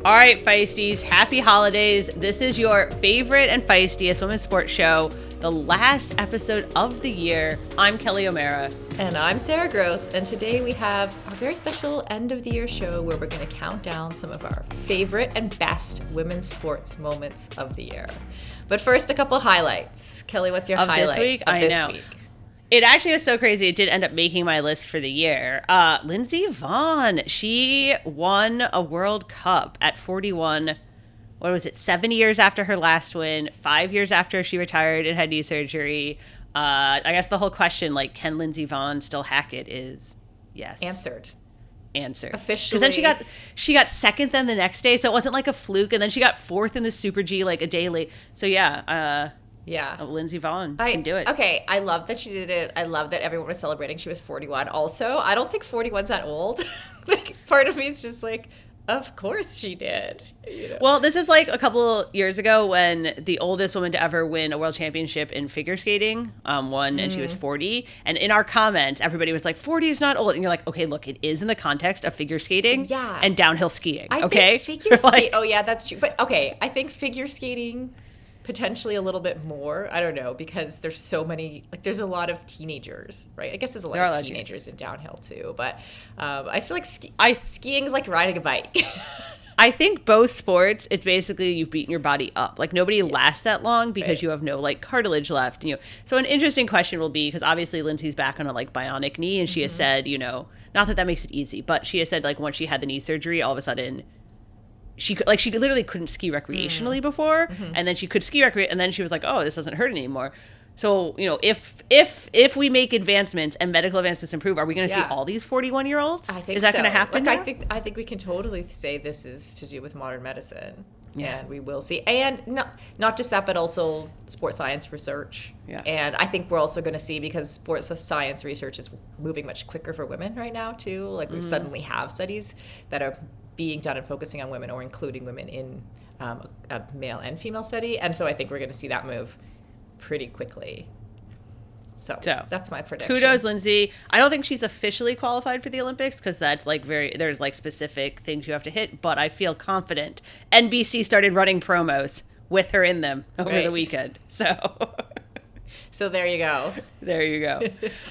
All right, Feisties, happy holidays. This is your favorite and feistiest women's sports show, the last episode of the year. I'm Kelly O'Mara. And I'm Sarah Gross, and today we have our very special end of the year show where we're going to count down some of our favorite and best women's sports moments of the year. But first, a couple highlights. Kelly, what's your highlight this week? of this I know. week? It actually was so crazy. It did end up making my list for the year. Lindsey Vonn, she won a World Cup at 41. What was it? 7 years after her last win, 5 years after she retired and had knee surgery. I guess the whole question, like, can Lindsey Vonn still hack it, is yes. Answered. Because Officially. then she got second then the next day, so it wasn't like a fluke. And then she got fourth in the Super G like a day late. So yeah. Lindsey Vonn can do it. Okay, I love that she did it. I love that everyone was celebrating she was 41. Also, I don't think 41's that old. Like, part of me is just like, of course she did. You know? Well, this is like a couple years ago when the oldest woman to ever win a world championship in figure skating won, and she was 40. And in our comments, everybody was like, 40 is not old. And you're like, okay, look, it is in the context of figure skating and downhill skiing. I okay? think figure skating, oh yeah, that's true. But okay, I think figure skating potentially a little bit more. I don't know, because there's so many, like, there's a lot of teenagers, right? I guess there's a lot of teenagers in downhill too, but I feel like skiing is like riding a bike. I think both sports, it's basically you've beaten your body up. Like, nobody lasts that long because you have no, like, cartilage left. You know, so an interesting question will be, because obviously Lindsey's back on a, like, bionic knee, and she has said, you know, not that makes it easy, but she has said, like, once she had the knee surgery, all of a sudden she literally couldn't ski recreationally before, and then she could ski and then she was like, oh, this doesn't hurt anymore. So, you know, if we make advancements and medical advancements improve, are we going to see all these 41-year-olds? I think is that going to happen? Like, I think we can totally say this is to do with modern medicine. Yeah, and we will see, and not just that, but also sports science research. Yeah, and I think we're also going to see, because sports science research is moving much quicker for women right now too. Like, we suddenly have studies that are being done and focusing on women, or including women in a male and female study, and so I think we're going to see that move pretty quickly. So that's my prediction. Kudos, Lindsey. I don't think she's officially qualified for the Olympics, because that's like there's like specific things you have to hit, but I feel confident. NBC started running promos with her in them over the weekend. So there you go. There you go.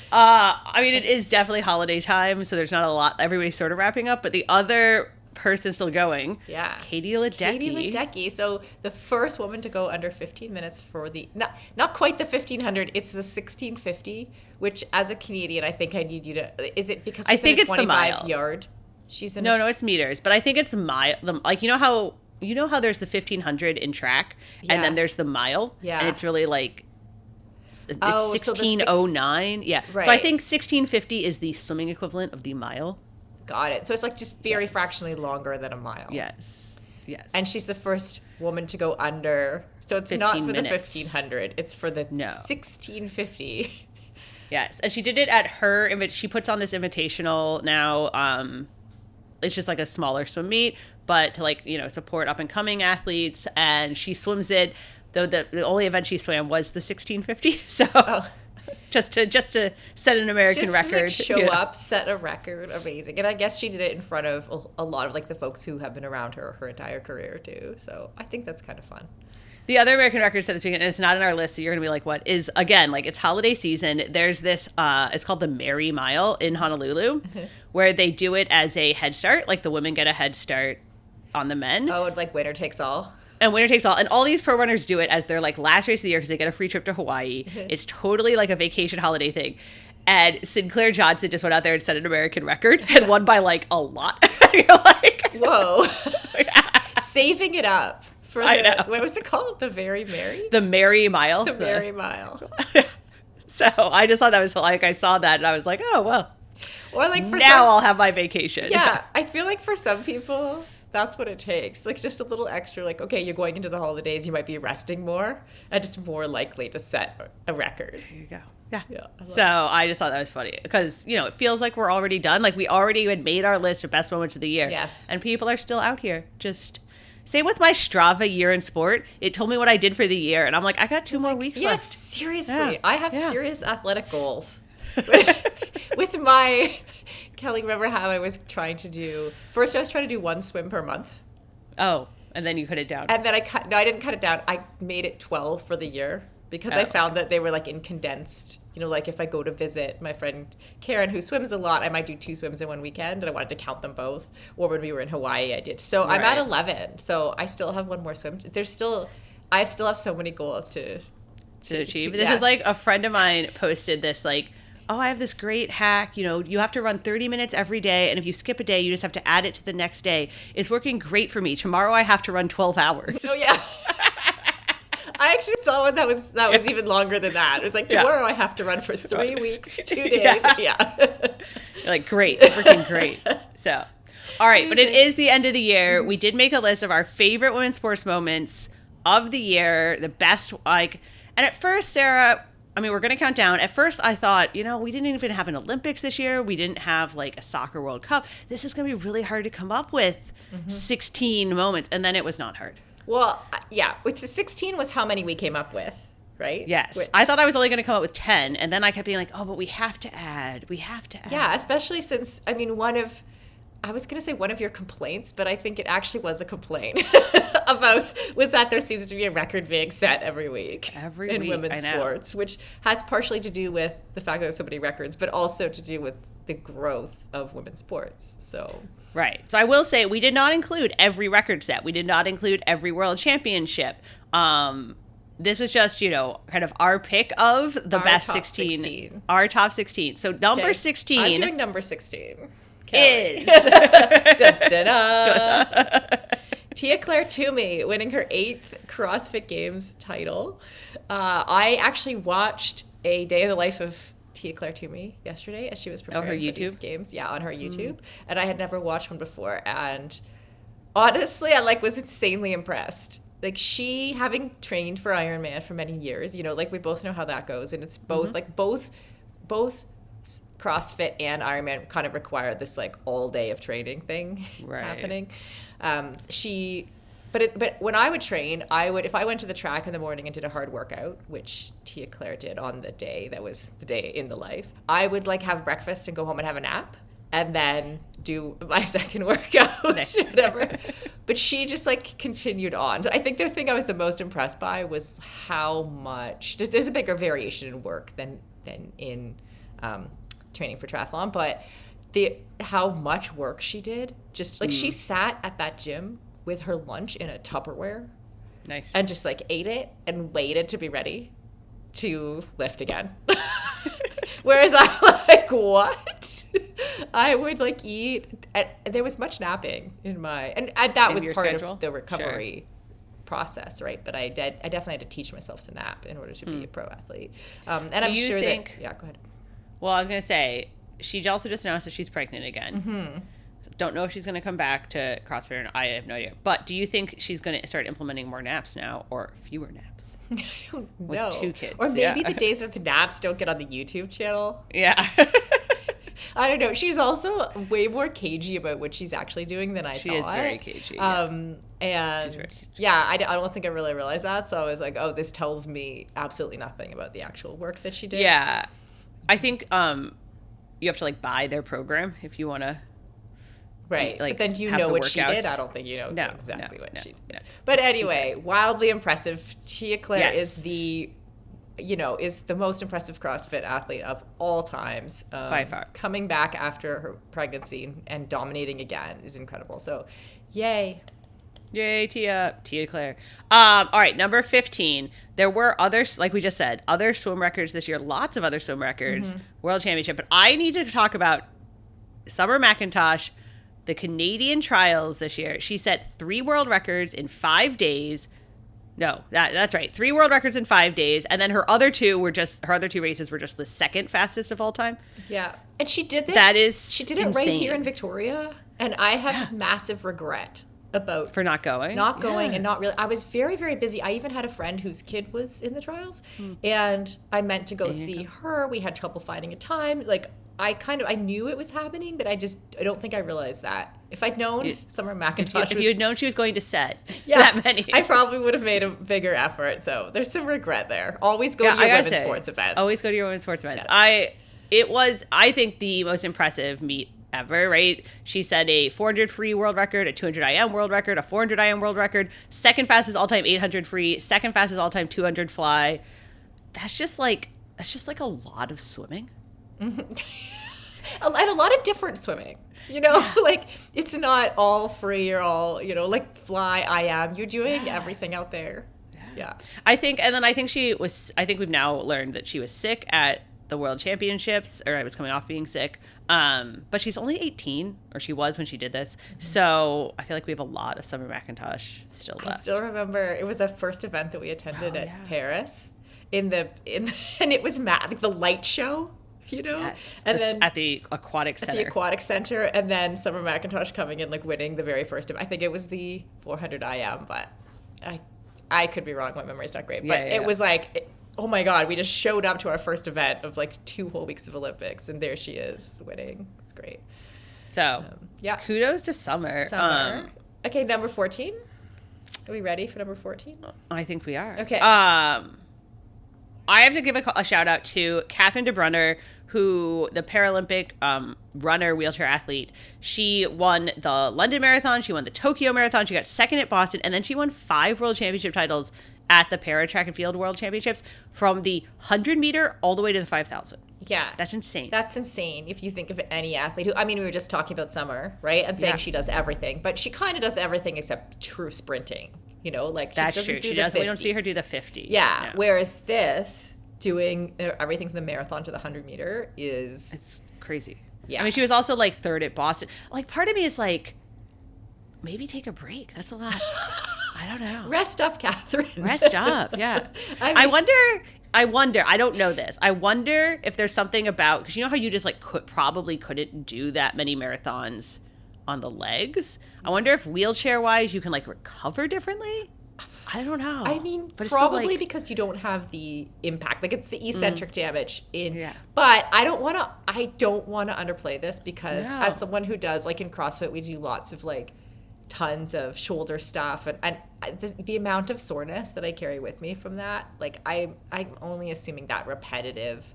I mean, it is definitely holiday time, so there's not a lot. Everybody's sort of wrapping up, but the other person still going. Yeah. Katie Ledecky. So the first woman to go under 15 minutes for the, not quite the 1500, it's the 1650, which as a Canadian, I think I need you to, is it because she's in a 25 yard? She's in No, it's meters, but I think it's mile. Like, you know how there's the 1500 in track, and then there's the mile? Yeah. And it's really like, it's 1609. Yeah. Right. So I think 1650 is the swimming equivalent of the mile. Got it. So it's like just very fractionally longer than a mile. Yes. And she's the first woman to go under. So it's not for the 1500. It's for the 1650. Yes. And she did it at she puts on this invitational now. It's just like a smaller swim meet, but to, like, you know, support up and coming athletes. And she swims it, though the only event she swam was the 1650. So just to set an American record. Just to, like, show up, set a record. Amazing. And I guess she did it in front of a lot of, like, the folks who have been around her entire career too. So I think that's kind of fun. The other American record set this weekend, and it's not in our list, so you're going to be like, what? Is, again, like, it's holiday season. There's this, it's called the Merry Mile in Honolulu, where they do it as a head start. Like, the women get a head start on the men. Oh, like winner takes all? And winner takes all. And all these pro runners do it as their, like, last race of the year because they get a free trip to Hawaii. It's totally like a vacation holiday thing. And Sinclair Johnson just went out there and set an American record and won by, like, a lot. You're like, whoa. Saving it up. What was it called? The Merry Mile? The Merry Mile. The Merry Mile. So I just thought that was, like, I saw that and I was like, oh, well. Or, like, for I'll have my vacation. Yeah. I feel like for some people, that's what it takes. Like, just a little extra, like, okay, you're going into the holidays, you might be resting more, and just more likely to set a record. There you go. Yeah. So I just thought that was funny because, you know, it feels like we're already done. Like, we already had made our list of best moments of the year. Yes. And people are still out here just... Same with my Strava year in sport. It told me what I did for the year, and I'm like, I got 2 more weeks left. Yes, seriously. I have serious athletic goals. With my... Kelly, remember how I was trying to do... First, I was trying to do 1 swim per month. Oh, and then you cut it down. And then I didn't cut it down. I made it 12 for the year because I found that they were like in condensed, like if I go to visit my friend Karen, who swims a lot, I might do 2 swims in one weekend, and I wanted to count them both. Or when we were in Hawaii, I did. So I'm at 11. So I still have one more swim. I still have so many goals to achieve. This is like a friend of mine posted this like, oh, I have this great hack. You have to run 30 minutes every day. And if you skip a day, you just have to add it to the next day. It's working great for me. Tomorrow I have to run 12 hours. Oh, yeah. I actually saw one that was even longer than that. It was like, tomorrow I have to run for 3 weeks, 2 days. Yeah. You're like, great. Freaking great. So, all right. But it is the end of the year. We did make a list of our favorite women's sports moments of the year. The best, and at first, Sarah, we're going to count down. At first, I thought, we didn't even have an Olympics this year. We didn't have like a soccer World Cup. This is going to be really hard to come up with 16 moments. And then it was not hard. Well, yeah. Which 16 was how many we came up with, right? Yes. I thought I was only going to come up with 10. And then I kept being like, oh, but we have to add. Yeah, especially since, I was going to say one of your complaints, but I think it actually was a complaint was that there seems to be a record being set every week in women's sports, which has partially to do with the fact that there's so many records, but also to do with the growth of women's sports. So right. So I will say we did not include every record set. We did not include every world championship. This was just, kind of our pick of the best 16. Our top 16. So number 16. I'm doing number 16. Is Tia-Clair Toomey winning her 8th CrossFit Games title. I actually watched a day in the life of Tia-Clair Toomey yesterday as she was preparing for these games. Yeah, on her YouTube. And I had never watched one before. And honestly, I was insanely impressed. Like she, having trained for Ironman for many years, we both know how that goes. And it's both both CrossFit and Ironman kind of require this all day of training thing happening. But when I would train, if I went to the track in the morning and did a hard workout, which Tia-Clair did on the day that was the day in the life, I would have breakfast and go home and have a nap and then do my second workout, whatever. But she just continued on. So I think the thing I was the most impressed by was how much there's a bigger variation in work than in training for triathlon, but how much work she did. Just she sat at that gym with her lunch in a Tupperware, nice, and just ate it and waited to be ready to lift again. Whereas I'm what? I would eat. There was much napping in my, and that was part schedule? Of the recovery process, right? But I definitely had to teach myself to nap in order to be a pro athlete. And I'm sure that. Yeah, go ahead. Well, I was going to say, she also just announced that she's pregnant again. Mm-hmm. Don't know if she's going to come back to CrossFit or not. I have no idea. But do you think she's going to start implementing more naps now or fewer naps? I don't know. With 2 kids. Or maybe the days with naps don't get on the YouTube channel. Yeah. I don't know. She's also way more cagey about what she's actually doing than I thought. She is very cagey. And I don't think I really realized that. So I was like, oh, this tells me absolutely nothing about the actual work that she did. Yeah. I think you have to buy their program if you want to. Right. But then do you know what she did? I don't think you know exactly what she did. No. But anyway, wildly impressive. Tia-Clair is the most impressive CrossFit athlete of all times. By far. Coming back after her pregnancy and dominating again is incredible. So, yay. Yay, Tia-Clair. All right, number 15. There were others, like we just said, other swim records this year. Lots of other swim records. World Championship. But I need to talk about Summer McIntosh, the Canadian trials this year. She set 3 world records in 5 days. No, that's right. 3 world records in 5 days. And then her other 2 races were just the second fastest of all time. Yeah. And she did that. That is She did it insane. right here in Victoria. And I have massive regret for not going and not really. I was very, very busy. I even had a friend whose kid was in the trials, and I meant to go see her. We had trouble finding a time. I knew it was happening, but I don't think I realized that. If I'd known Summer McIntosh, if you had known she was going to set that many, I probably would have made a bigger effort. So there's some regret there. Always go to your women's sports events. Always go to your women's sports events. Yeah. I think the most impressive meet ever, right? She set a 400 free world record, a 200 IM world record, a 400 IM world record, second fastest all-time 800 free, second fastest all-time 200 fly. That's just like a lot of swimming. And a lot of different swimming. Like it's not all free or all, like fly IM. You're doing everything out there. Yeah. I think we've now learned that she was sick at the World Championships, or I was coming off being sick. But she's only 18, or she was when she did this. So I feel like we have a lot of Summer McIntosh still left. I still remember it was the first event that we attended at Paris and it was like the light show, Yes. And then at the Aquatic Center. And then Summer McIntosh coming in, like winning the very first event. I think it was the 400 IM, but I could be wrong. My memory's not great, but it was like, oh my God, we just showed up to our first event of like 2 whole weeks of Olympics, and there she is winning. It's great. So, kudos to Summer. Okay, number 14. Are we ready for number 14? I think we are. Okay. I have to give a shout out to Catherine DeBrunner, who the Paralympic runner, wheelchair athlete. She won the London Marathon, she won the Tokyo Marathon, she got second at Boston, and then she won 5 World Championship titles at the Para Track and Field World Championships, from the 100 meter all the way to the 5,000. Yeah. That's insane. That's insane. If you think of any athlete who, we were just talking about Summer, right? And saying she does everything, but she kind of does everything except true sprinting. Like that's she doesn't true. do She the does. 50. We don't see her do the 50. Yeah. Whereas this, doing everything from the marathon to the 100 meter it's crazy. Yeah. I mean, she was also like third at Boston. Like, part of me is like, maybe take a break. That's a lot. I don't know. Rest up, Catherine. Rest up. Yeah. I wonder. I don't know this. I wonder if there's something about, because you know how you just like probably couldn't do that many marathons on the legs. I wonder if wheelchair wise you can like recover differently. I don't know. But probably because you don't have the impact. Like it's the eccentric damage but I don't want to underplay this, because as someone who does, like in CrossFit, we do lots of like tons of shoulder stuff, and the amount of soreness that I carry with me from that, like I'm only assuming that repetitive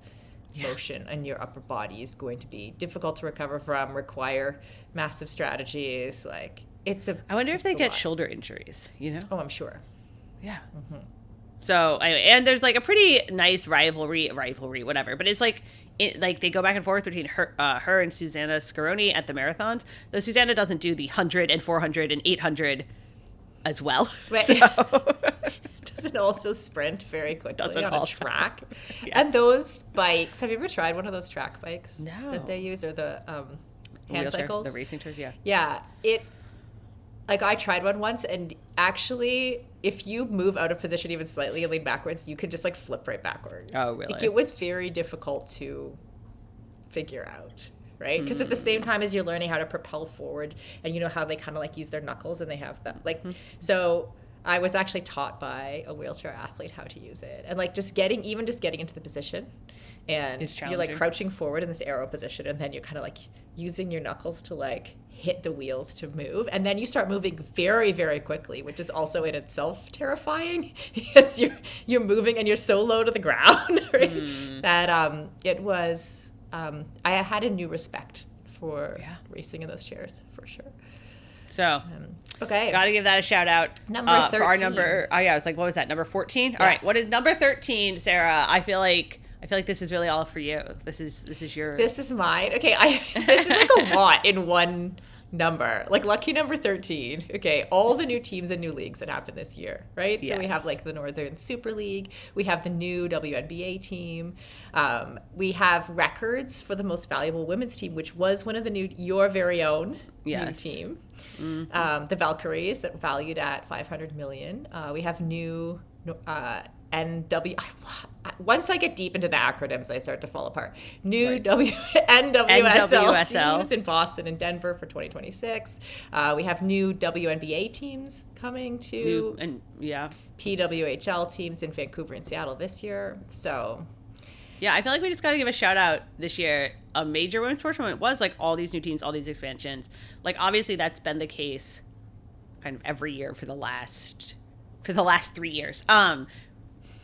motion in your upper body is going to be difficult to recover from, require massive strategies. Like I wonder if they get shoulder injuries, Oh, I'm sure. Yeah. Mm-hmm. So and there's like a pretty nice rivalry, whatever, but it's like they go back and forth between her and Susanna Scaroni at the marathons. Though Susanna doesn't do the 100 and 400 and 800 as well. Right. So. Doesn't also sprint very quickly on a track. Yeah. And those bikes, have you ever tried one of those track bikes? No. That they use, or the hand cycles? The racing tours, yeah. Yeah. Like I tried one once, and actually, if you move out of position even slightly and lean backwards, you could just like flip right backwards. Oh, really? Like, it was very difficult to figure out, right? Because at the same time as you're learning how to propel forward, and you know how they kind of like use their knuckles, and they have that like so. I was actually taught by a wheelchair athlete how to use it, and like just getting into the position, and you're like crouching forward in this arrow position, and then you're kind of like using your knuckles to like hit the wheels to move, and then you start moving very, very quickly, which is also in itself terrifying because you're moving and you're so low to the ground, right? That it was I had a new respect for racing in those chairs for sure. So, okay. Got to give that a shout out. Number 13. For our number, I was like, what was that? Number 14? Yeah. All right. What is number 13, Sarah? I feel like this is really all for you. This is your. This is mine. Okay. This is like a lot in one number. Like lucky number 13. Okay. All the new teams and new leagues that happened this year, right? Yes. So we have like the Northern Super League. We have the new WNBA team. We have records for the most valuable women's team, which was one of the your very own new team. Mm-hmm. The Valkyries, that valued at $500 million. We have new once I get deep into the acronyms, I start to fall apart. New NWSL teams in Boston and Denver for 2026. We have new WNBA teams coming to PWHL teams in Vancouver and Seattle this year. So yeah, I feel like we just got to give a shout out this year. A major women's sports moment was like all these new teams, all these expansions. Like obviously that's been the case kind of every year for the last 3 years.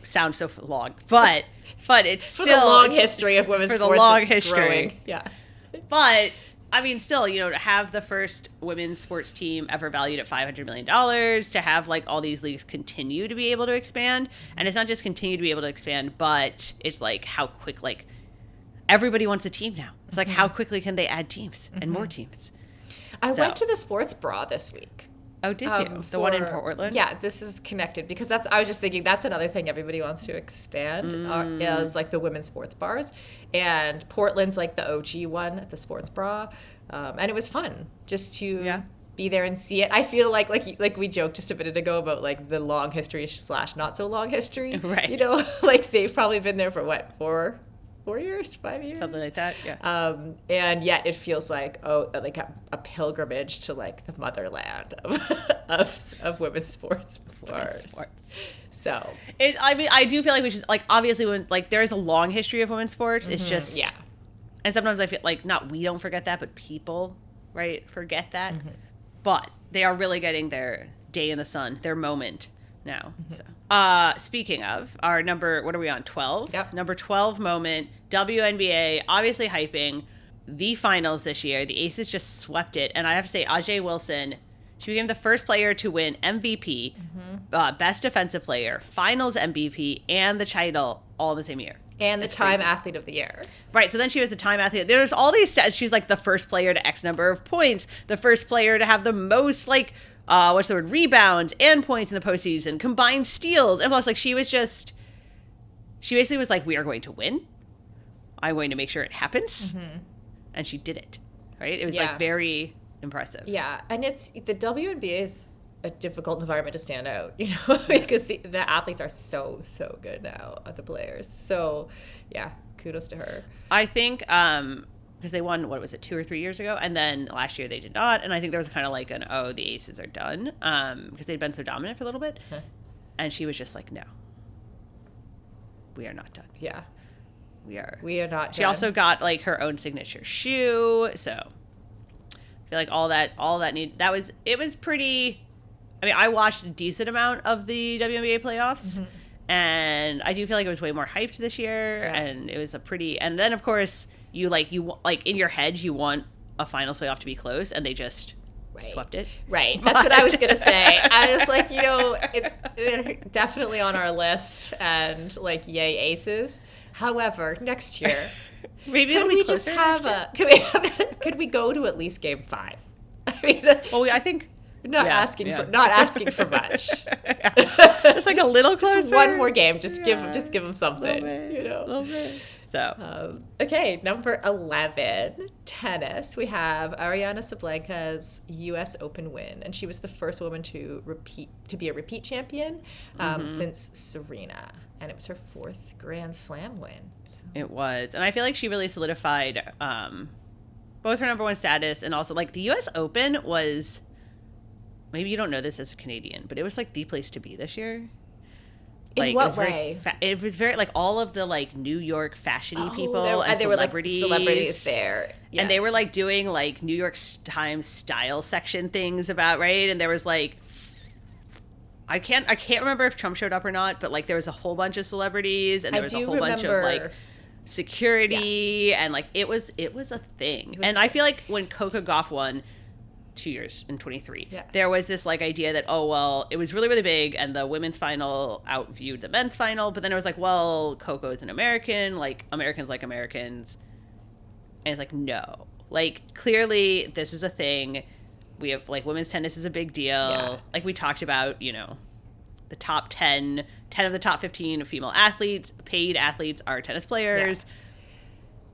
Sounds so long, but it's still for the long history of women's sports. For the long history. Growing. Yeah. But I mean, still, you know, to have the first women's sports team ever valued at $500 million, to have like all these leagues continue to be able to expand. And it's not just continue to be able to expand, but it's like how quick, like everybody wants a team now. It's like how quickly can they add teams and more teams? I went to the sports bra this week. Oh, did you? The one in Portland? Yeah, this is connected because I was just thinking that's another thing everybody wants to expand is like the women's sports bars. And Portland's like the OG one at the sports bra. And it was fun just to be there and see it. I feel like we joked just a minute ago about like the long history / not so long history. Right. You know, like they've probably been there for what, 4 years, 5 years, something like that. Yeah. And yet it feels like like a pilgrimage to like the motherland of women's sports bars. So I mean, I do feel like we should, like, obviously when like there is a long history of women's sports. It's just and sometimes I feel like not we don't forget that, but people forget that. But they are really getting their day in the sun, their moment now. So speaking of our number, what are we on, 12? Yep. Number 12 moment, WNBA obviously hyping the finals this year. The Aces just swept it, and I have to say Ajay Wilson, she became the first player to win MVP, best defensive player, finals MVP, and the title all in the same year. And the Time Athlete of the Year. Right, so then she was the Time Athlete. There's all these stats. She's like the first player to X number of points, the first player to have the most like rebounds and points in the postseason, combined steals, and plus, like, she basically was like, we are going to win. I'm going to make sure it happens. And she did it, right? It was like very impressive. Yeah, and the WNBA is a difficult environment to stand out, you know, because the athletes are so good now, the players. So, yeah, kudos to her. I think, because they won, what was it, 2 or 3 years ago? And then last year they did not. And I think there was kind of like the Aces are done, because they'd been so dominant for a little bit. And she was just like, no, we are not done. Yeah. We are not done. She also got like her own signature shoe. So I feel like it was pretty, I mean, I watched a decent amount of the WNBA playoffs. And I do feel like it was way more hyped this year. And it was and then of course you in your head, you want a finals playoff to be close, and they just swept it. Right. That's what I was going to say. I was like, you know, they're definitely on our list, and like, yay, Aces. However, next year, maybe could we just could we go to at least game 5? I mean, I think not asking for much. It's like a little closer. Just one more game. Just give them something. You know. A little bit. So okay, number 11, tennis. We have Ariana Sablenka's U.S. Open win, and she was the first woman to be a repeat champion since Serena, and it was her 4th Grand Slam win. So. It was, and I feel like she really solidified both her number 1 status, and also like the U.S. Open was. Maybe you don't know this as a Canadian, but it was like the place to be this year. In what way? It was very like all of the like New York fashion-y people and they were like celebrities there. Yes. And they were like doing like New York Times style section things about, right? And there was like I can't remember if Trump showed up or not, but like there was a whole bunch of celebrities, and there was a whole bunch of like security, and like it was a thing. And I feel like when Coco Gauff won 2 years in 23, there was this like idea that it was really big, and the women's final outviewed the men's final, but then it was like, well, Coco is an American, like Americans like Americans, and it's like, no, like clearly this is a thing. We have like women's tennis is a big deal. Like we talked about, you know, the top 10 of the top 15 of female athletes, paid athletes, are tennis players.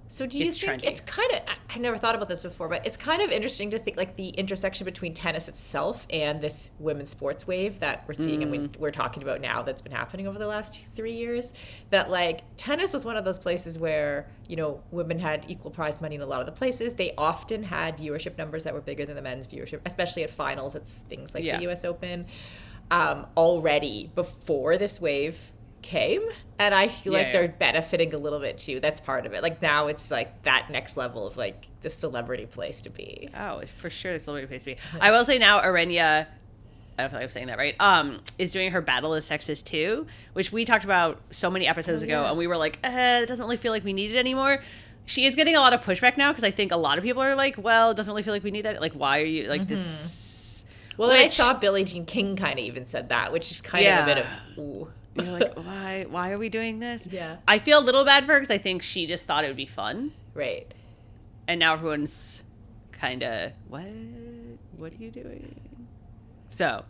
So do you think it's kind of, I never thought about this before, but it's kind of interesting to think like the intersection between tennis itself and this women's sports wave that we're seeing and we're talking about now that's been happening over the last 3 years, that like tennis was one of those places where, you know, women had equal prize money in a lot of the places. They often had viewership numbers that were bigger than the men's viewership, especially at finals. It's things like the US Open already before this wave came, and I feel like they're benefiting a little bit too. That's part of it. Like now it's like that next level of like the celebrity place to be. Oh, it's for sure the celebrity place to be. I will say now Arenya, I don't know if I'm saying that right, is doing her Battle of the Sexes too, which we talked about so many episodes ago, and we were like, it doesn't really feel like we need it anymore. she is getting a lot of pushback now because I think a lot of people are like, well, it doesn't really feel like we need that. Like, why are you like this? Well, I saw Billie Jean King kind of even said that, which is kind of a bit of, ooh. You're like, why are we doing this? Yeah. I feel a little bad for her because I think she just thought it would be fun. Right. And now everyone's kind of, what are you doing? So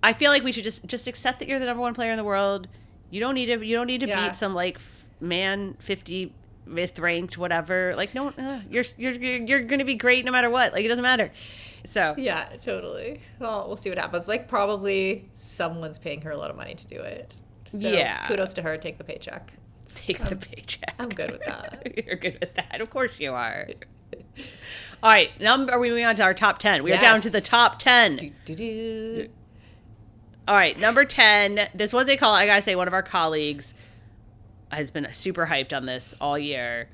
I feel like we should just accept that you're the number one player in the world. You don't need to beat some like man 50th ranked whatever. Like no, you're gonna be great no matter what. Like it doesn't matter. So yeah, totally. Well, we'll see what happens. Like probably someone's paying her a lot of money to do it. So kudos to her. Take the paycheck. Take the paycheck. I'm good with that. You're good with that. Of course you are. All right, are we moving on to our top 10? We are down to the top 10. All right, number 10. This was a call. I gotta say, one of our colleagues has been super hyped on this all year.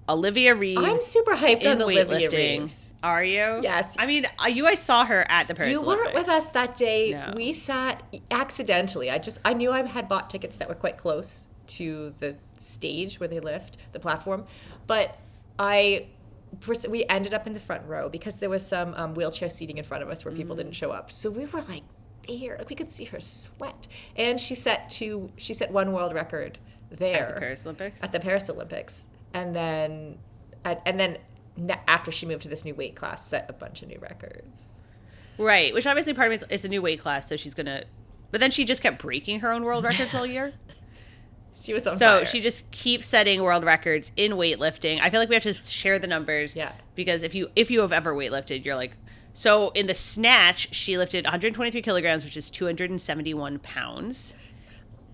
Olivia Reeves. I'm super hyped on Olivia Reeves. Are you? Yes. I mean, I saw her at the Paris Olympics. You weren't with us that day. No. We sat accidentally. I knew I had bought tickets that were quite close to the stage where they lift, the platform, but we ended up in the front row because there was some wheelchair seating in front of us where people didn't show up. So we were like there, like we could see her sweat, and she set one world record there at the Paris Olympics, and then after she moved to this new weight class, set a bunch of new records. Right, which obviously part of it is a new weight class, so she's gonna. But then she just kept breaking her own world records all year. She was on fire. So she just keeps setting world records in weightlifting. I feel like we have to share the numbers. Yeah. Because if you have ever weightlifted, you're like, so in the snatch, she lifted 123 kilograms, which is 271 pounds.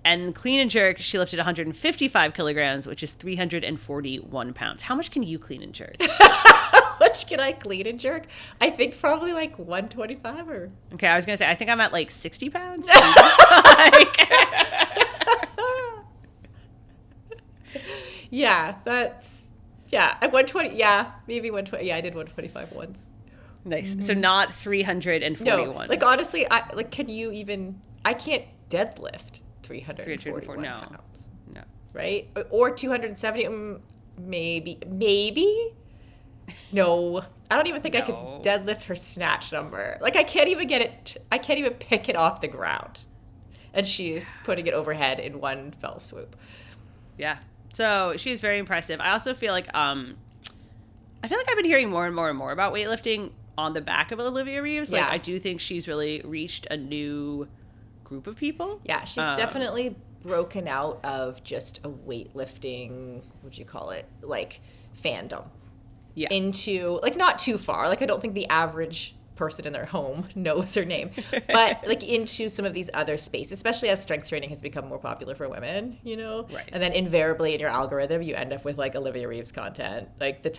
And clean and jerk, she lifted 155 kilograms, which is 341 pounds. How much can you clean and jerk? How much can I clean and jerk? I think probably like 125 or... Okay, I was going to say, I think I'm at like 60 pounds. Yeah, at 120, maybe 120. Yeah, I did 125 once. Nice. Mm-hmm. So not 341. No, like honestly, can you even, I can't deadlift 341 pounds. No. Right? Or 270, maybe? No. I don't even think I could deadlift her snatch number. Like I can't even pick it off the ground. And she's putting it overhead in one fell swoop. Yeah. So she's very impressive. I also feel like I've been hearing more and more and more about weightlifting on the back of Olivia Reeves. Like I do think she's really reached a new group of people. Yeah, she's definitely broken out of just a weightlifting, what'd you call it, like fandom. Yeah. Into like not too far. Like I don't think the average person in their home knows her name, but like into some of these other spaces, especially as strength training has become more popular for women, Right. And then invariably in your algorithm you end up with like Olivia Reeves content, like the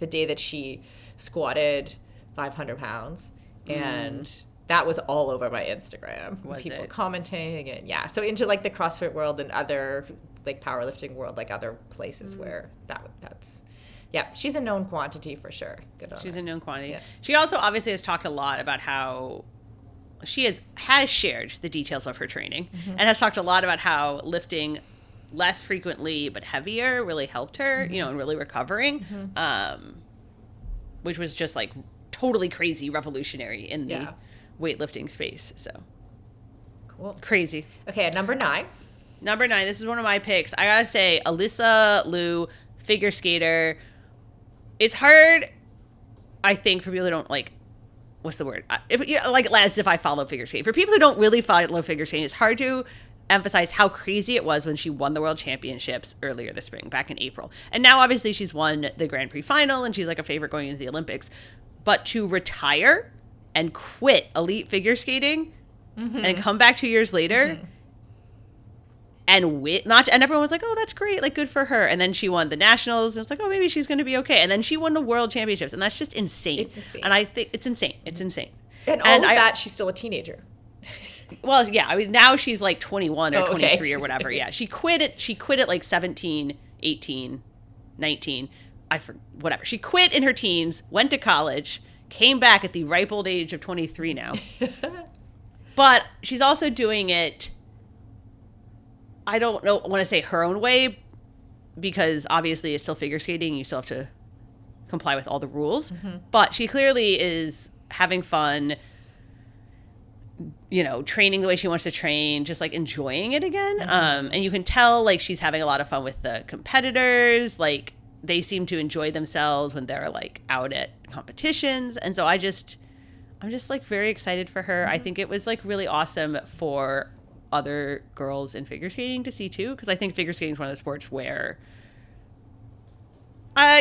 day that she squatted 500 pounds and that was all over my Instagram. People commenting and so into like the CrossFit world and other like powerlifting world, like other places where that's she's a known quantity for sure. She's a known quantity. Yeah. She also obviously has talked a lot about how she has shared the details of her training and has talked a lot about how lifting less frequently but heavier really helped her, and really recovering, which was just like totally crazy, revolutionary in the weightlifting space. So cool. Crazy. Okay, at number 9. This is one of my picks. I gotta say, Alyssa Liu, figure skater. It's hard, I think, for people who don't like, what's the word? As if I follow figure skating. For people who don't really follow figure skating, it's hard to emphasize how crazy it was when she won the World Championships earlier this spring, back in April. And now, obviously, she's won the Grand Prix final, and she's like a favorite going into the Olympics. But to retire and quit elite figure skating and come back 2 years later and win, and everyone was like, oh, that's great, like good for her. And then she won the nationals, and it's like, oh, maybe she's going to be okay. And then she won the World Championships, and that's just insane. It's insane. And I think it's insane. It's insane. And all of that, she's still a teenager. Well, yeah, I mean, now she's like 21 or 23 or whatever. Yeah, she quit at like 17, 18, 19. Whatever. She quit in her teens, went to college, came back at the ripe old age of 23 now. But she's also doing it, I don't want to say her own way, because obviously it's still figure skating. You still have to comply with all the rules. But she clearly is having fun, you know, training the way she wants to train, just like enjoying it again. And you can tell like she's having a lot of fun with the competitors. Like they seem to enjoy themselves when they're like out at competitions. And so I'm just like very excited for her. I think it was like really awesome for other girls in figure skating to see too, because I think figure skating is one of the sports where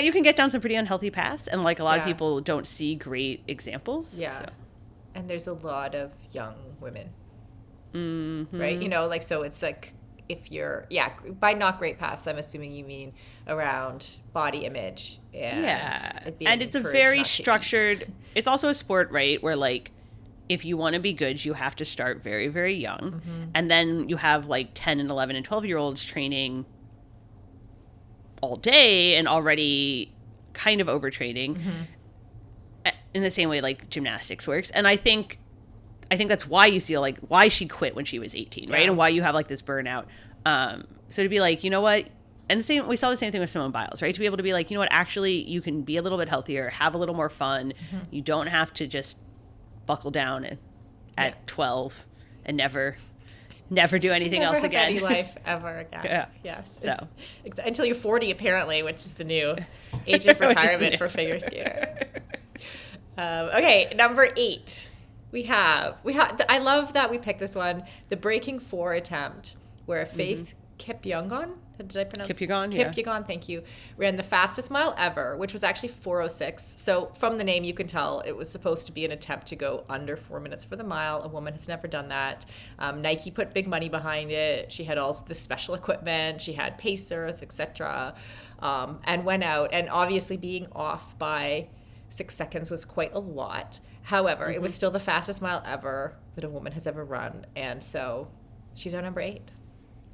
you can get down some pretty unhealthy paths, and like a lot of people don't see great examples. Yeah. So. And there's a lot of young women, right? You know, like, so it's like if you're, by not great paths, I'm assuming you mean around body image. And it's a very structured, it's also a sport, right? Where like, if you want to be good, you have to start very, very young. And then you have like 10 and 11 and 12-year-olds training all day and already kind of overtraining. In the same way like gymnastics works. And I think that's why you see like why she quit when she was 18, right? And why you have like this burnout. So to be like, you know what? And we saw the same thing with Simone Biles, right? To be able to be like, you know what, actually you can be a little bit healthier, have a little more fun. You don't have to just buckle down at 12 and never do anything else again. Never have any life ever again. Yes. So until you're 40 apparently, which is the new age of retirement for figure skaters. Okay, number 8. We have. I love that we picked this one. The breaking 4 attempt, where Faith Kipyegon, did I pronounce Kipyegon? Kipyegon, thank you. Ran the fastest mile ever, which was actually 4:06. So from the name, you can tell it was supposed to be an attempt to go under 4 minutes for the mile. A woman has never done that. Nike put big money behind it. She had all this special equipment. She had pacers, etc. And went out. And obviously being off by 6 seconds was quite a lot. However, it was still the fastest mile ever that a woman has ever run. And so she's our number 8.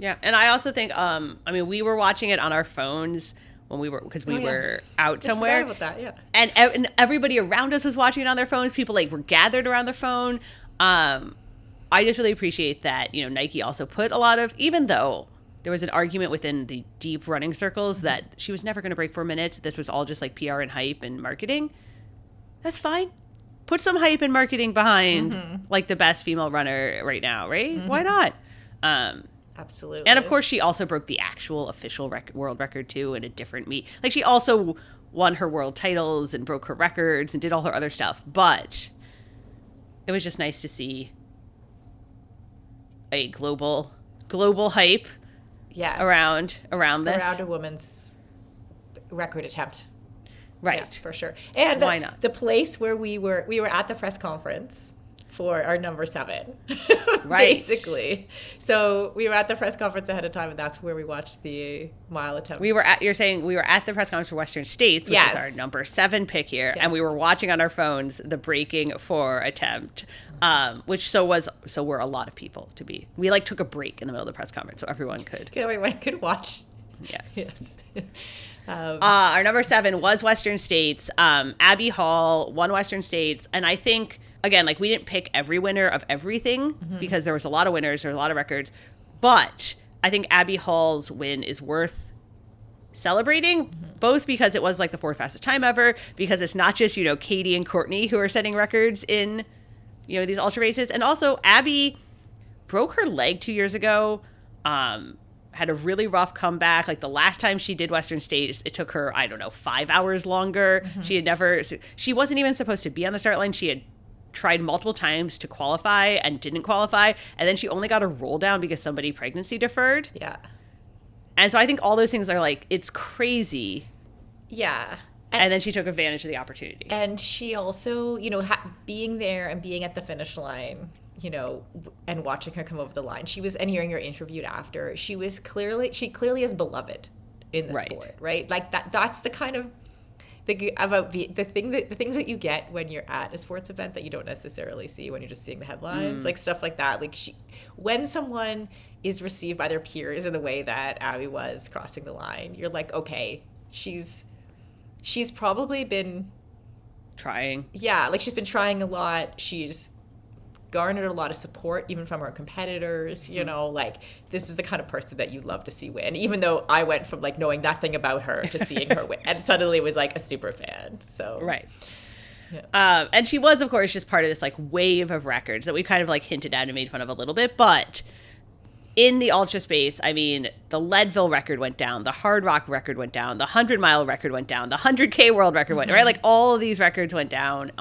Yeah. And I also think, I mean, we were watching it on our phones when we were out somewhere. I forgot about that, yeah. And everybody around us was watching it on their phones. People like were gathered around their phone. I just really appreciate that, you know, Nike also put a lot of, even though there was an argument within the deep running circles that she was never going to break 4 minutes. This was all just like PR and hype and marketing. That's fine. Put some hype and marketing behind like the best female runner right now, right? Why not? Absolutely. And of course, she also broke the actual official world record too in a different meet. Like she also won her world titles and broke her records and did all her other stuff. But it was just nice to see a global hype around this. Around a woman's record attempt. Right. Yeah, for sure. And why not? The place where we were at the press conference for our number 7, right? Basically. So we were at the press conference ahead of time, and that's where we watched the mile attempt. You're saying we were at the press conference for Western States, which is our number 7 pick here, and we were watching on our phones the breaking 4 attempt, which were a lot of people to be. We like took a break in the middle of the press conference so everyone could watch. Yes. Our number 7 was Western States. Abby Hall won Western States, and I think, again, like we didn't pick every winner of everything because there was a lot of winners, there were a lot of records, but I think Abby Hall's win is worth celebrating, both because it was like the 4th fastest time ever, because it's not just, you know, Katie and Courtney who are setting records in, you know, these ultra races, and also Abby broke her leg 2 years ago. Had a really rough comeback. Like the last time she did Western States, it took her, 5 hours longer. She wasn't even supposed to be on the start line. She had tried multiple times to qualify and didn't qualify. And then she only got a roll down because somebody pregnancy deferred. Yeah. And so I think all those things are like, it's crazy. Yeah. And then she took advantage of the opportunity. And she also, you know, being there and being at the finish line, you know, and watching her come over the line, and hearing her interviewed after, she clearly is beloved in the sport, right? Like that's the kind of the things that you get when you're at a sports event that you don't necessarily see when you're just seeing the headlines, like stuff like that. Like when someone is received by their peers in the way that Abby was crossing the line, you're like, okay, she's probably been trying. Yeah, like she's been trying a lot. She's garnered a lot of support even from our competitors. You know, like, this is the kind of person that you love to see win, even though I went from like knowing nothing about her to seeing her win and suddenly was like a super fan. So right. Yeah. And she was, of course, just part of this like wave of records that we kind of like hinted at and made fun of a little bit. But in the ultra space, I mean, the Leadville record went down, the Hard Rock record went down, the 100-mile record went down, the 100K world record went down, right? Like, all of these records went down.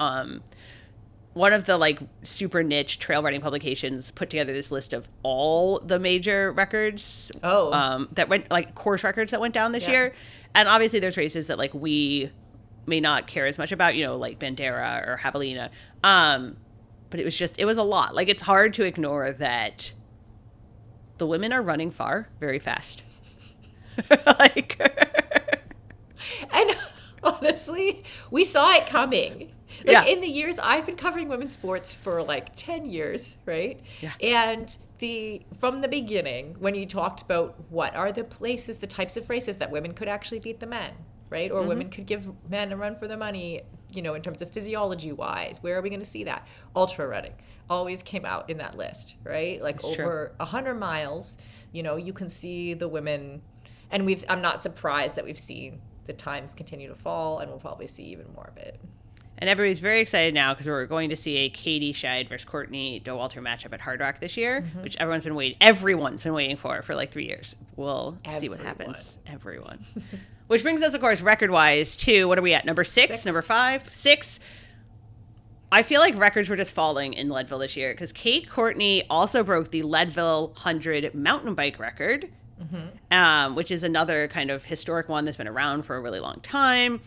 One of the like super niche trail running publications put together this list of all the major records that went, like, course records that went down this year. And obviously there's races that like we may not care as much about, you know, like Bandera or Javelina. But it was a lot. Like, it's hard to ignore that the women are running far very fast. Like, and honestly, we saw it coming. Like, in the years I've been covering women's sports for like 10 years, right? Yeah. And from the beginning, when you talked about what are the places, the types of races that women could actually beat the men, right? Or women could give men a run for their money, you know, in terms of physiology wise, where are we going to see that? Ultra running always came out in that list, right? Like, that's over 100 miles, you know, you can see the women, and I'm not surprised that we've seen the times continue to fall, and we'll probably see even more of it. And everybody's very excited now because we're going to see a Katie Scheid versus Courtney Dauwalter matchup at Hard Rock this year, which everyone's been waiting for like 3 years. We'll see what happens. Everyone. Which brings us, of course, record-wise to, what are we at? Number 6? Number 5? 6? I feel like records were just falling in Leadville this year because Kate Courtney also broke the Leadville 100 mountain bike record, which is another kind of historic one that's been around for a really long time.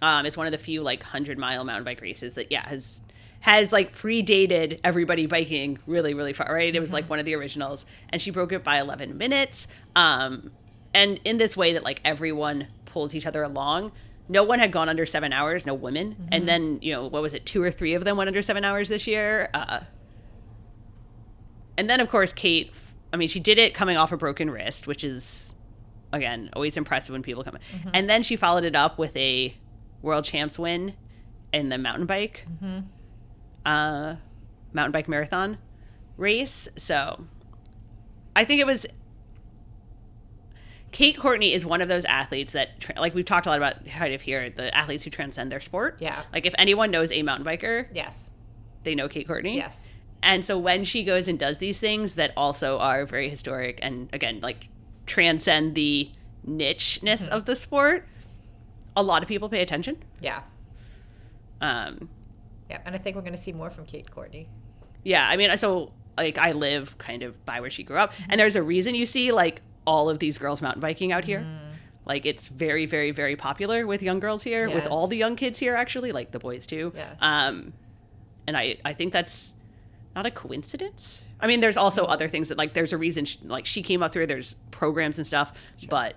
It's one of the few like 100-mile mountain bike races that has like predated everybody biking really, really far, right? It was like one of the originals, and she broke it by 11 minutes. And in this way that like everyone pulls each other along. No one had gone under 7 hours, no women. And then, you know, what was it? 2 or 3 of them went under 7 hours this year. And then, of course, Kate, I mean, she did it coming off a broken wrist, which is, again, always impressive when people come in. And then she followed it up with a world champs win in the mountain bike marathon race. So I think it was, Kate Courtney is one of those athletes that, like we've talked a lot about kind of here, the athletes who transcend their sport. Yeah. Like, if anyone knows a mountain biker, yes, they know Kate Courtney. Yes. And so when she goes and does these things that also are very historic and, again, like, transcend the nicheness of the sport, a lot of people pay attention. Yeah. Yeah, and I think we're going to see more from Kate Courtney. Yeah, I mean, so, like, I live kind of by where she grew up, and there's a reason you see, like, all of these girls mountain biking out here. Like, it's very, very, very popular with young girls here, with all the young kids here, actually, like the boys too. Yes. And I think that's not a coincidence. I mean, there's also other things that, like, there's a reason, she came up through, there's programs and stuff, but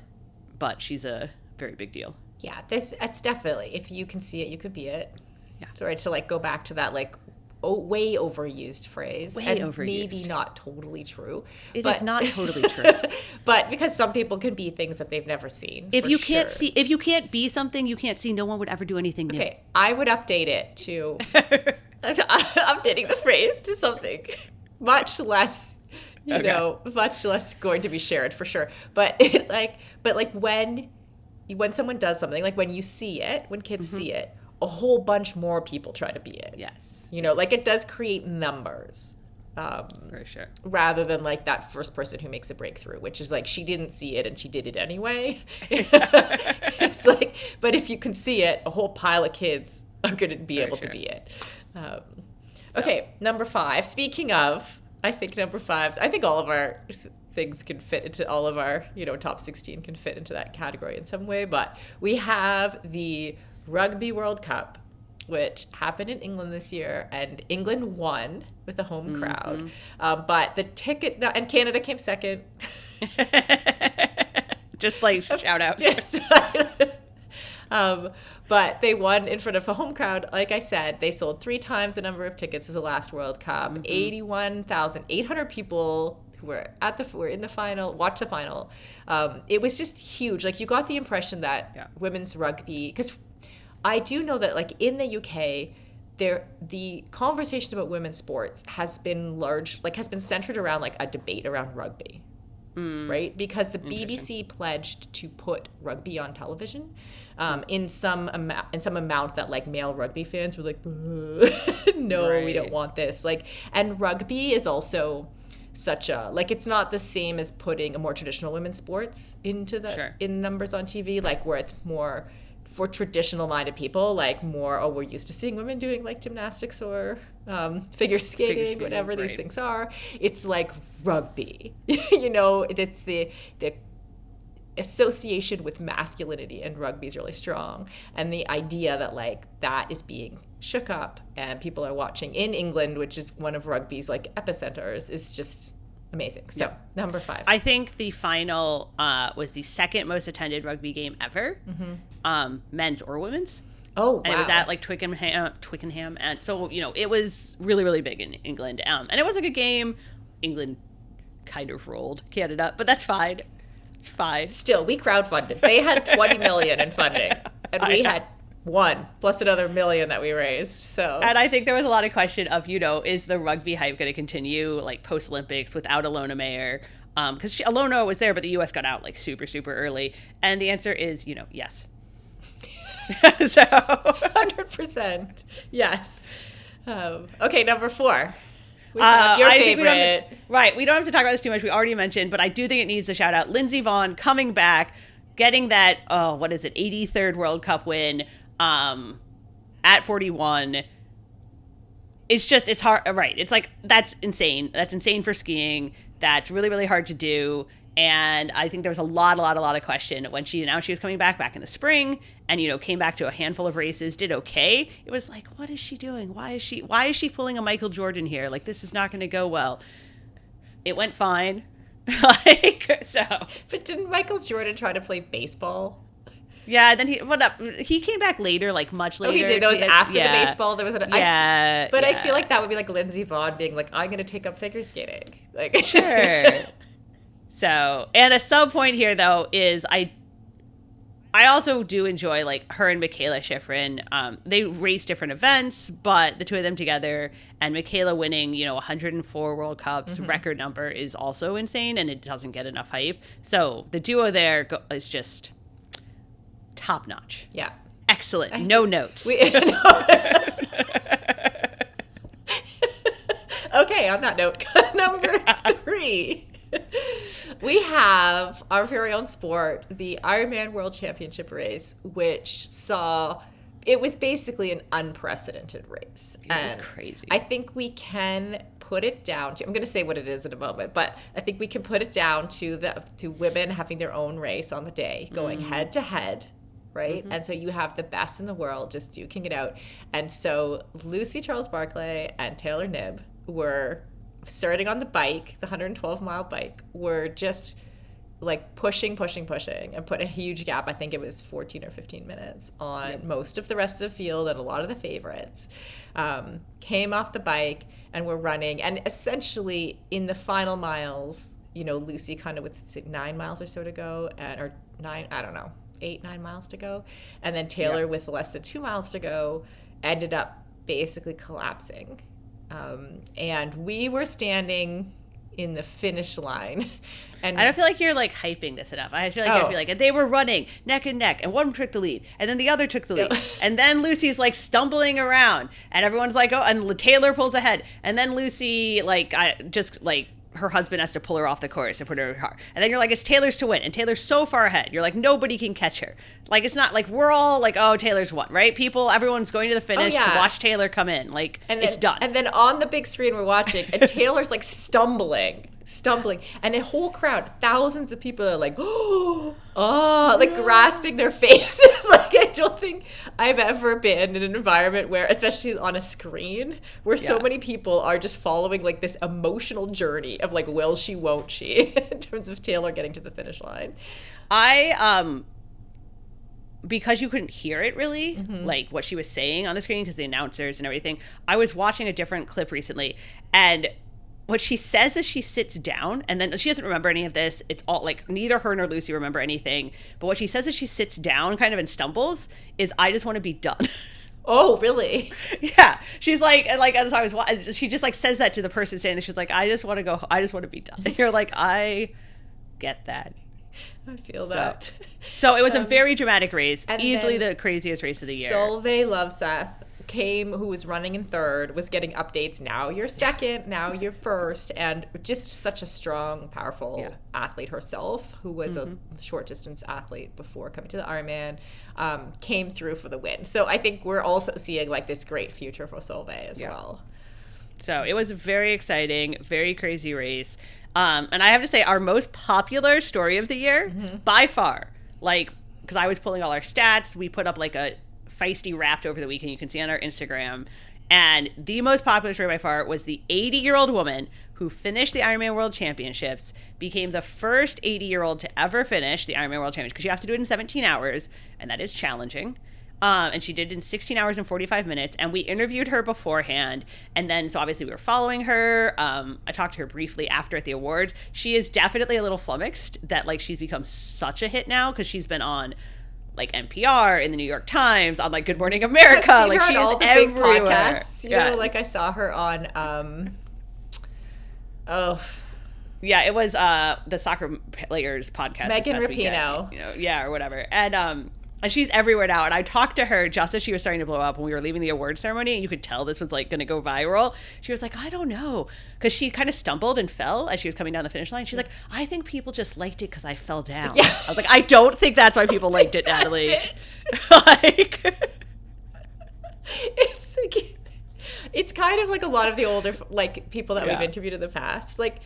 she's a very big deal. Yeah, it's definitely, if you can see it, you could be it. Yeah. So, right, to, like, go back to that, like, way overused phrase. Maybe not totally true. It is not totally true. But because some people can be things that they've never seen. If you can't be something you can't see, no one would ever do anything new. Okay, I would update it to I'm updating the phrase to something much less, much less going to be shared for sure. But when someone does something, like when you see it, when kids see it, a whole bunch more people try to be it. Yes. Like, it does create numbers. For sure. Rather than, like, that first person who makes a breakthrough, which is, like, she didn't see it and she did it anyway. It's like, but if you can see it, a whole pile of kids are going to be able to be it. Okay, number 5. Speaking of, I think all of our things can fit into all of our, top 16 can fit into that category in some way. But we have the Rugby World Cup, which happened in England this year, and England won with a home crowd. But the ticket, and Canada came second. Just like shout out. Yes. But they won in front of a home crowd. Like I said, they sold 3 times the number of tickets as the last World Cup. 81,800 people who were in the final, watched the final. It was just huge. Like, you got the impression that women's rugby, because I do know that, like, in the UK, the conversation about women's sports has been centered around like a debate around rugby. Right? Because the BBC pledged to put rugby on television in some amount that like male rugby fans were like, no, right. We don't want this. Like, and rugby is also such a, like, it's not the same as putting a more traditional women's sports into in numbers on TV, like where it's more for traditional minded people, like more, we're used to seeing women doing like gymnastics or figure skating, whatever these things are. It's like rugby, it's the association with masculinity and rugby is really strong. And the idea that like that is being shook up and people are watching in England, which is one of rugby's like epicenters, is just amazing. So number 5. I think the final was the second most attended rugby game ever, men's or women's. Oh, wow. And it was at like Twickenham. And so, it was really, really big in England. And it was a good game. England kind of rolled Canada, but that's fine. It's fine. Still, we crowdfunded. They had 20 million in funding, and we had 1 plus another million that we raised. So, and I think there was a lot of question of, is the rugby hype going to continue like post Olympics without Alona Mayer? Because Alona was there, but the U.S. got out like super, super early. And the answer is, yes. So 100%. Yes. Okay, number 4. Your favorite. We don't have to talk about this too much. We already mentioned, but I do think it needs a shout out. Lindsey Vonn coming back, getting that, 83rd World Cup win at 41. It's hard. Right. It's like, that's insane. That's insane for skiing. That's really, really hard to do. And I think there was a lot of question when she announced she was coming back in the spring and, came back to a handful of races, did okay. It was like, what is she doing? Why is she pulling a Michael Jordan here? Like, this is not going to go well. It went fine. But didn't Michael Jordan try to play baseball? Yeah, then he came back later, like much later. Oh, he did. That was after the baseball. There was I feel like that would be like Lindsey Vonn being like, I'm going to take up figure skating. Like, sure. So, and a sub point here though is I also do enjoy like her and Michaela Schifrin. They race different events, but the two of them together and Michaela winning, 104 World Cups, record number is also insane, and it doesn't get enough hype. So the duo there is just top notch. Yeah. Excellent. No notes. Okay, on that note, number 3. We have our very own sport, the Ironman World Championship race, which it was basically an unprecedented race. It was crazy. I think we can put it down to, I'm going to say what it is in a moment, but I think we can put it down to women having their own race on the day, going head to head, right? And so you have the best in the world just duking it out. And so Lucy Charles Barclay and Taylor Knibb were starting on the bike, the 112-mile bike, were just like pushing and put a huge gap. I think it was 14 or 15 minutes on most of the rest of the field and a lot of the favorites. Came off the bike and were running. And essentially in the final miles, Lucy kind of with 9 miles or so to go, or 9, I don't know, 8, 9 miles to go. And then Taylor with less than 2 miles to go ended up basically collapsing. And we were standing in the finish line. And I don't feel like you're like hyping this enough. I feel like you have to be like, and they were running neck and neck, and one took the lead, and then the other took the lead, and then Lucy's like stumbling around, and everyone's like, oh, and Taylor pulls ahead, and then Lucy her husband has to pull her off the course and put her in her car. And then you're like, it's Taylor's to win. And Taylor's so far ahead. You're like, nobody can catch her. Like, it's not like we're all like, oh, Taylor's won, right? Everyone's going to the finish to watch Taylor come in. Like, it's done. And then on the big screen we're watching, and Taylor's like stumbling. And the whole crowd, thousands of people are like, like grasping their faces. Like, I don't think I've ever been in an environment where, especially on a screen, where so many people are just following like this emotional journey of like, will she, won't she, in terms of Taylor getting to the finish line. Because you couldn't hear it really, like what she was saying on the screen because the announcers and everything, I was watching a different clip recently, and what she says is she sits down, and then she doesn't remember any of this. It's all like neither her nor Lucy remember anything. But what she says is she sits down kind of and stumbles is, I just want to be done. Oh, really? Yeah. She's like, and like, as I was watching, she just like says that to the person standing there. She's like, I just want to go, I just want to be done. And you're like, I get that. I feel that. So it was a very dramatic race, easily the craziest race of the year. Solveig Loveseth who was running in third, was getting updates. Now you're second, now you're first, and just such a strong, powerful athlete herself, who was a short distance athlete before coming to the Ironman, came through for the win. So I think we're also seeing like this great future for Solveig as well. So it was a very exciting, very crazy race. And I have to say, our most popular story of the year, by far, like, because I was pulling all our stats, we put up like a feisty Wrapped over the weekend. You can see on our Instagram. And the most popular story by far was the 80-year-old woman who finished the Ironman World Championships, became the first 80-year-old to ever finish the Ironman World Championships, because you have to do it in 17 hours, and that is challenging. And she did it in 16 hours and 45 minutes. And we interviewed her beforehand. And then, so obviously we were following her. I talked to her briefly after at the awards. She is definitely a little flummoxed that like she's become such a hit now, because she's been on like NPR, in the New York Times, on like Good Morning America. Like she's all the everywhere. Big podcasts. You know, like I saw her on yeah, it was the soccer players podcast. Megan Rapinoe. You know, or whatever. And she's everywhere now. And I talked to her just as she was starting to blow up when we were leaving the award ceremony. And you could tell this was like going to go viral. She was like, I don't know. Because she kind of stumbled and fell as she was coming down the finish line. She's like, I think people just liked it because I fell down. Yeah. I was like, I don't think that's why people liked it, Natalie. That's it. Like, it's like, it's kind of like a lot of the older like people that we've interviewed in the past. Like,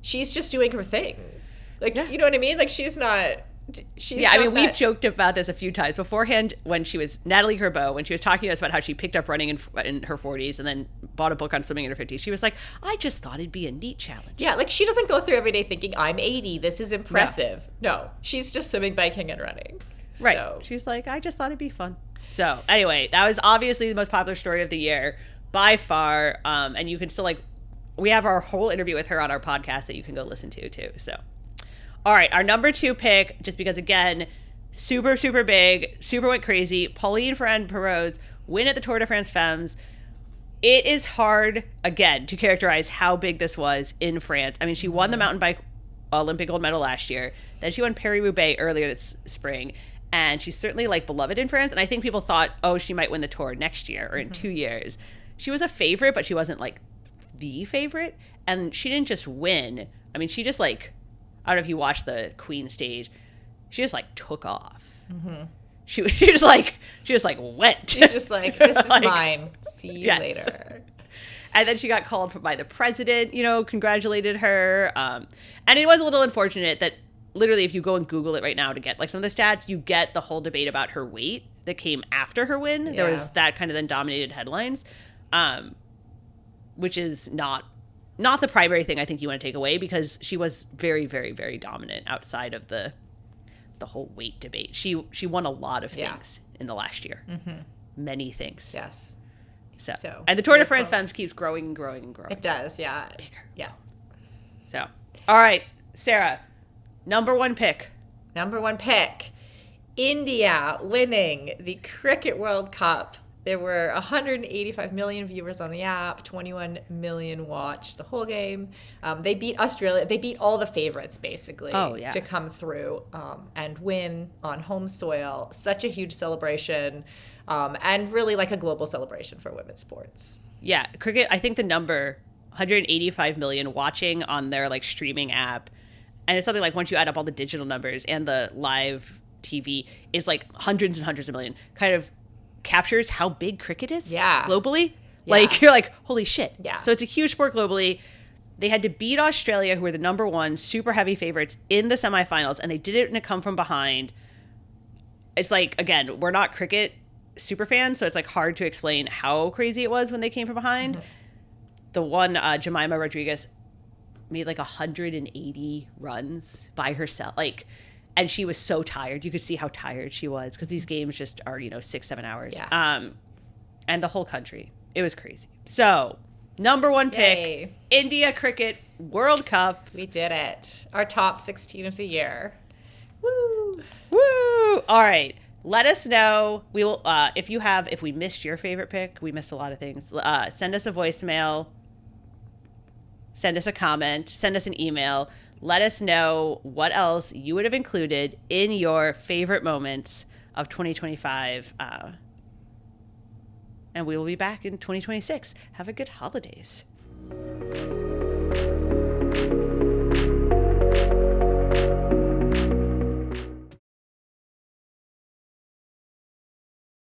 she's just doing her thing. Like, you know what I mean? Like, she's not... I mean, we've joked about this a few times beforehand when she was Natalie Herbeau, when she was talking to us about how she picked up running in her 40s and then bought a book on swimming in her 50s. She was like, I just thought it'd be a neat challenge. Yeah, like she doesn't go through every day thinking, I'm 80, this is impressive. No, she's just swimming, biking, and running. Right. So. She's like, I just thought it'd be fun. So anyway, that was obviously the most popular story of the year by far. And you can still like, we have our whole interview with her on our podcast that you can go listen to too. So. All right, our number 2 pick, just because, again, super, super big, super went crazy, Pauline Ferrand-Perot's win at the Tour de France Femmes. It is hard, again, to characterize how big this was in France. I mean, she won the mountain bike Olympic gold medal last year. Then she won Paris-Roubaix earlier this spring. And she's certainly, like, beloved in France. And I think people thought, oh, she might win the Tour next year or in 2 years. She was a favorite, but she wasn't, like, the favorite. And she didn't just win. I mean, she just, like... I don't know if you watched the Queen stage. She just like took off. She just like went. She's just like, this is like, mine. See you later. And then she got called by the president. You know, congratulated her. And it was a little unfortunate that literally, if you go and Google it right now to get like some of the stats, you get the whole debate about her weight that came after her win. Yeah. There was that kind of then dominated headlines, which is not the primary thing I think you want to take away, because she was very, very, very dominant outside of the whole weight debate. She won a lot of things in the last year. Many things. Yes. So and the Tour de France Femmes keeps growing and growing and growing. It does, yeah. Bigger. Yeah. So, all right, Sarah, number 1 pick. Number 1 pick. India winning the Cricket World Cup. There were 185 million viewers on the app, 21 million watched the whole game. They beat Australia. They beat all the favorites, basically, to come through and win on home soil. Such a huge celebration, and really like a global celebration for women's sports. Yeah, cricket, I think the number, 185 million watching on their like streaming app. And it's something like once you add up all the digital numbers and the live TV is like hundreds and hundreds of million, kind of captures how big cricket is globally. Like you're like, holy shit. So it's a huge sport globally. They had to beat Australia, who were the number 1 super heavy favorites in the semifinals, and they did it in a come from behind. It's like, again, we're not cricket super fans, so it's like hard to explain how crazy it was when they came from behind. The one Jemima Rodriguez made like 180 runs by herself, like. And she was so tired. You could see how tired she was, because these games just are, 6-7 hours. And the whole country. It was crazy. So, number 1 pick, India Cricket World Cup. We did it. Our top 16 of the year. Woo! Woo! All right. let us know. We will, if we missed your favorite pick, we missed a lot of things. Send us a voicemail, send us a comment, send us an email. Let us know what else you would have included in your favorite moments of 2025. And we will be back in 2026. Have a good holidays.